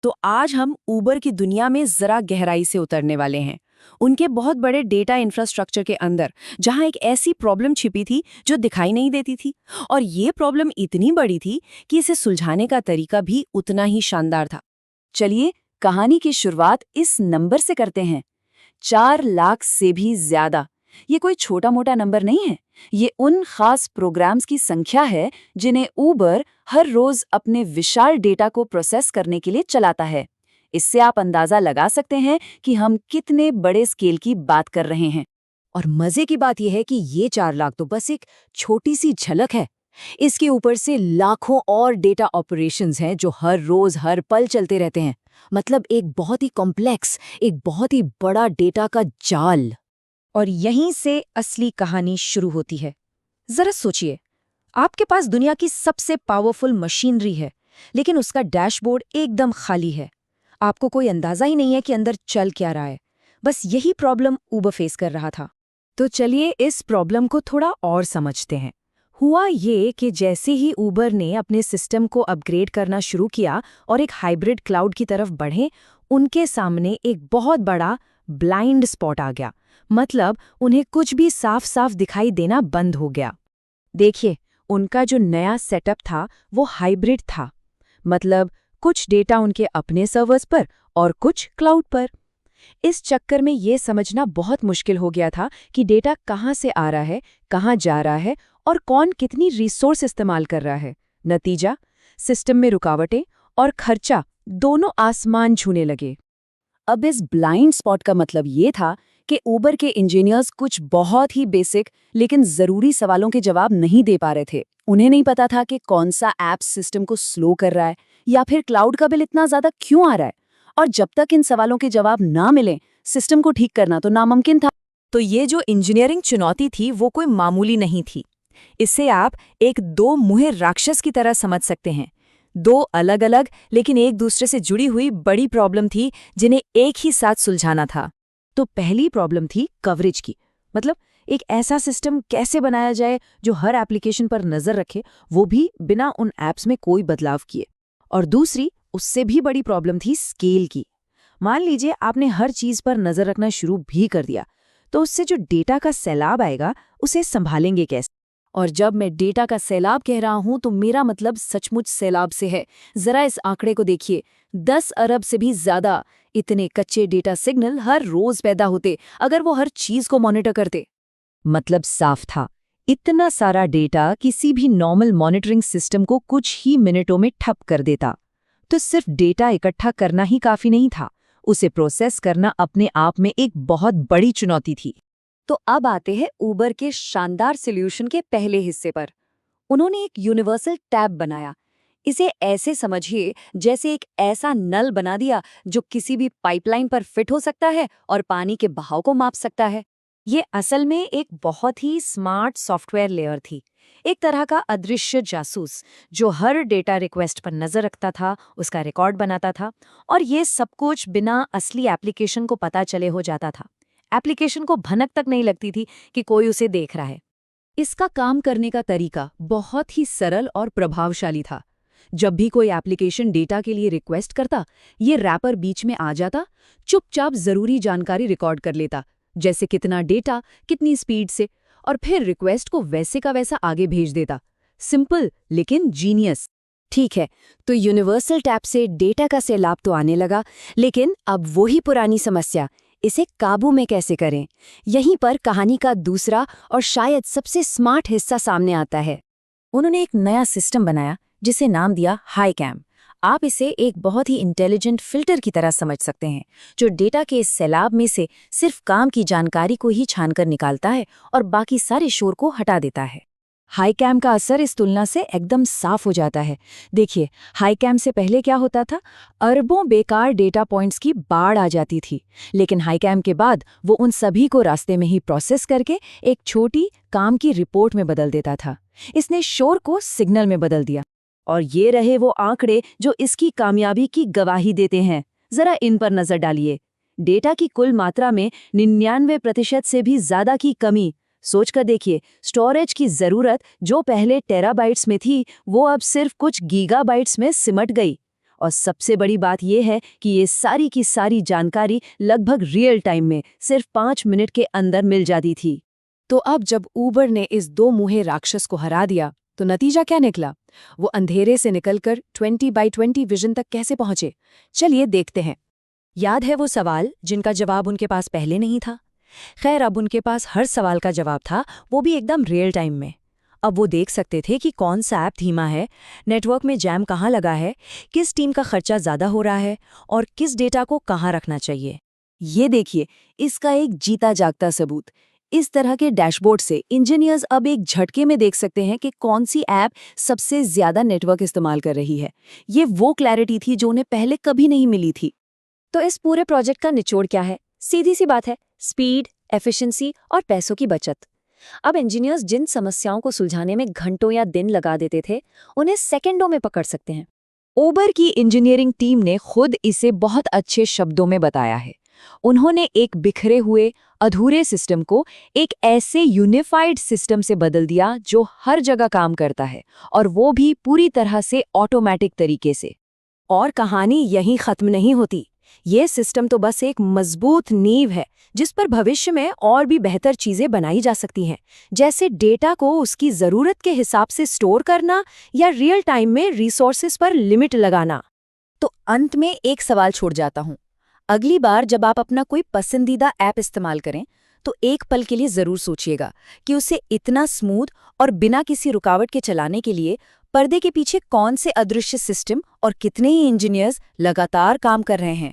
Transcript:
तो आज हम उबर की दुनिया में जरा गहराई से उतरने वाले हैं, उनके बहुत बड़े डेटा इंफ्रास्ट्रक्चर के अंदर, जहां एक ऐसी प्रॉब्लम छिपी थी जो दिखाई नहीं देती थी। और ये प्रॉब्लम इतनी बड़ी थी कि इसे सुलझाने का तरीका भी उतना ही शानदार था। चलिए कहानी की शुरुआत इस नंबर से करते हैं। 4 लाख से भी ज्यादा। ये कोई छोटा मोटा नंबर नहीं है। ये उन खास प्रोग्राम्स की संख्या है जिन्हें ऊबर हर रोज अपने विशाल डेटा को प्रोसेस करने के लिए चलाता है। इससे आप अंदाजा लगा सकते हैं कि हम कितने बड़े स्केल की बात कर रहे हैं। और मजे की बात यह है कि ये 4 लाख तो बस एक छोटी सी झलक है। इसके ऊपर से लाखों और डेटा ऑपरेशंस हैं जो हर रोज हर पल चलते रहते हैं। मतलब एक बहुत ही कॉम्प्लेक्स, एक बहुत ही बड़ा डेटा का जाल। और यहीं से असली कहानी शुरू होती है। जरा सोचिए, आपके पास दुनिया की सबसे पावरफुल मशीनरी है, लेकिन उसका डैशबोर्ड एकदम खाली है। आपको कोई अंदाजा ही नहीं है कि अंदर चल क्या रहा है। बस यही प्रॉब्लम ऊबर फेस कर रहा था। तो चलिए इस प्रॉब्लम को थोड़ा और समझते हैं। हुआ ये कि जैसे ही ऊबर ने अपने सिस्टम को अपग्रेड करना शुरू किया और एक हाइब्रिड क्लाउड की तरफ बढ़े, उनके सामने एक बहुत बड़ा ब्लाइंड स्पॉट आ गया। मतलब उन्हें कुछ भी साफ साफ दिखाई देना बंद हो गया। देखिए, उनका जो नया सेटअप था वो हाइब्रिड था। मतलब कुछ डेटा उनके अपने सर्वर्स पर और कुछ क्लाउड पर। इस चक्कर में ये समझना बहुत मुश्किल हो गया था कि डेटा कहाँ से आ रहा है, कहाँ जा रहा है और कौन कितनी रिसोर्स इस्तेमाल कर रहा है। नतीजा, सिस्टम में रुकावटें और खर्चा दोनों आसमान छूने लगे। अब इस ब्लाइंड स्पॉट का मतलब ये था कि ऊबर के इंजीनियर्स कुछ बहुत ही बेसिक लेकिन जरूरी सवालों के जवाब नहीं दे पा रहे थे। उन्हें नहीं पता था कि कौन सा ऐप सिस्टम को स्लो कर रहा है या फिर क्लाउड का बिल इतना ज्यादा क्यों आ रहा है। और जब तक इन सवालों के जवाब ना मिले, सिस्टम को ठीक करना तो नामुमकिन था। तो ये जो इंजीनियरिंग चुनौती थी वो कोई मामूली नहीं थी। इसे आप एक दो मुँहे राक्षस की तरह समझ सकते हैं। दो अलग अलग लेकिन एक दूसरे से जुड़ी हुई बड़ी प्रॉब्लम थी जिन्हें एक ही साथ सुलझाना था। तो पहली प्रॉब्लम थी कवरेज की। मतलब एक ऐसा सिस्टम कैसे बनाया जाए जो हर एप्लीकेशन पर नजर रखे, वो भी बिना उन ऐप्स में कोई बदलाव किए। और दूसरी, उससे भी बड़ी प्रॉब्लम थी स्केल की। मान लीजिए आपने हर चीज पर नजर रखना शुरू भी कर दिया, तो उससे जो डेटा का सैलाब आएगा उसे संभालेंगे कैसे। और जब मैं डेटा का सैलाब कह रहा हूं तो मेरा मतलब सचमुच सैलाब से है। जरा इस आंकड़े को देखिए, 10 अरब से भी ज्यादा इतने कच्चे डेटा सिग्नल हर रोज पैदा होते अगर वो हर चीज को मॉनिटर करते। मतलब साफ था, इतना सारा डेटा किसी भी नॉर्मल मॉनिटरिंग सिस्टम को कुछ ही मिनटों में ठप कर देता। तो सिर्फ डेटा इकट्ठा करना ही काफी नहीं था, उसे प्रोसेस करना अपने आप में एक बहुत बड़ी चुनौती थी। तो अब आते हैं ऊबर के शानदार सॉल्यूशन के पहले हिस्से पर। उन्होंने एक यूनिवर्सल टैब बनाया। इसे ऐसे समझिए जैसे एक ऐसा नल बना दिया जो किसी भी पाइपलाइन पर फिट हो सकता है और पानी के बहाव को माप सकता है। ये असल में एक बहुत ही स्मार्ट सॉफ्टवेयर लेयर थी, एक तरह का अदृश्य जासूस जो हर डेटा रिक्वेस्ट पर नजर रखता था, उसका रिकॉर्ड बनाता था। और ये सब कुछ बिना असली एप्लीकेशन को पता चले हो जाता था। एप्लीकेशन को भनक तक नहीं लगती थी कि कोई उसे देख रहा है। इसका काम करने का तरीका बहुत ही सरल और प्रभावशाली था। जब भी कोई एप्लीकेशन डेटा के लिए रिक्वेस्ट करता, ये रैपर बीच में आ जाता, चुपचाप जरूरी जानकारी रिकॉर्ड कर लेता, जैसे कितना डेटा, कितनी स्पीड से, और फिर रिक्वेस्ट को वैसे का वैसा आगे भेज देता। सिंपल लेकिन जीनियस। ठीक है, तो यूनिवर्सल टैब से डेटा का सैलाब तो आने लगा, लेकिन अब वही पुरानी समस्या, इसे काबू में कैसे करें। यहीं पर कहानी का दूसरा और शायद सबसे स्मार्ट हिस्सा सामने आता है। उन्होंने एक नया सिस्टम बनाया जिसे नाम दिया हाईकैम। आप इसे एक बहुत ही इंटेलिजेंट फिल्टर की तरह समझ सकते हैं, जो डेटा के इस सैलाब में से सिर्फ काम की जानकारी को ही छानकर निकालता है और बाकी सारे शोर को हटा देता है। हाईकैम का असर इस तुलना से एकदम साफ हो जाता है। देखिए, हाईकैम से पहले क्या होता था, अरबों बेकार डेटा पॉइंट्स की बाढ़ आ जाती थी, लेकिन हाईकैम के बाद वो उन सभी को रास्ते में ही प्रोसेस करके एक छोटी काम की रिपोर्ट में बदल देता था। इसने शोर को सिग्नल में बदल दिया। और ये रहे वो आंकड़े जो इसकी कामयाबी की गवाही देते हैं। जरा इन पर नजर डालिए। डेटा की कुल मात्रा में 99% से भी ज्यादा की कमी। सोचकर देखिए, स्टोरेज की जरूरत जो पहले टेराबाइट्स में थी वो अब सिर्फ कुछ गीगाबाइट्स में सिमट गई। और सबसे बड़ी बात यह है कि ये सारी की सारी जानकारी लगभग रियल टाइम में सिर्फ 5 मिनट के अंदर मिल जाती थी। तो अब जब ऊबर ने इस दो मुँहे राक्षस को हरा दिया तो नतीजा क्या निकला? वो अंधेरे से निकलकर 20x20 विजन तक कैसे पहुंचे? चलिए देखते हैं। याद है वो सवाल जिनका जवाब उनके पास पहले नहीं था? खैर, अब उनके पास हर सवाल का जवाब था, वो भी एकदम रियल टाइम में। अब वो देख सकते थे कि कौन सा ऐप धीमा है, नेटवर्क में जैम कहाँ लगा है, किस टीम का खर्चा ज़्यादा हो रहा है और किस डेटा को कहाँ रखना चाहिए। ये देखिए, इसका एक जीता जागता सबूत। इस तरह के डैशबोर्ड से इंजीनियर्स अब एक झटके में देख सकते हैं कि कौन सी ऐप सबसे ज्यादा नेटवर्क इस्तेमाल कर रही है। ये वो क्लैरिटी थी जो उन्हें पहले कभी नहीं मिली थी। तो इस पूरे प्रोजेक्ट का निचोड़ क्या है? सीधी सी बात है, स्पीड, एफिशिएंसी और पैसों की बचत। अब इंजीनियर्स जिन समस्याओं को सुलझाने में घंटों या दिन लगा देते थे, उन्हें सेकंडों में पकड़ सकते हैं। उबर की इंजीनियरिंग टीम ने खुद इसे बहुत अच्छे शब्दों में बताया है। उन्होंने एक बिखरे हुए, अधूरे सिस्टम को एक ऐसे यूनिफाइड सिस्टम से बदल दिया जो हर जगह काम करता है, और वो भी पूरी तरह से ऑटोमेटिक तरीके से। और कहानी यहीं खत्म नहीं होती। ये सिस्टम तो बस एक मजबूत नींव है जिस पर भविष्य में और भी बेहतर चीजें बनाई जा सकती हैं, जैसे डेटा को उसकी जरूरत के हिसाब से स्टोर करना या रियल टाइम में रिसोर्सेज पर लिमिट लगाना। तो अंत में एक सवाल छोड़ जाता हूँ। अगली बार जब आप अपना कोई पसंदीदा ऐप इस्तेमाल करें तो एक पल के लिए जरूर सोचिएगा कि उसे इतना स्मूथ और बिना किसी रुकावट के चलाने के लिए पर्दे के पीछे कौन से अदृश्य सिस्टम और कितने ही इंजीनियर्स लगातार काम कर रहे हैं।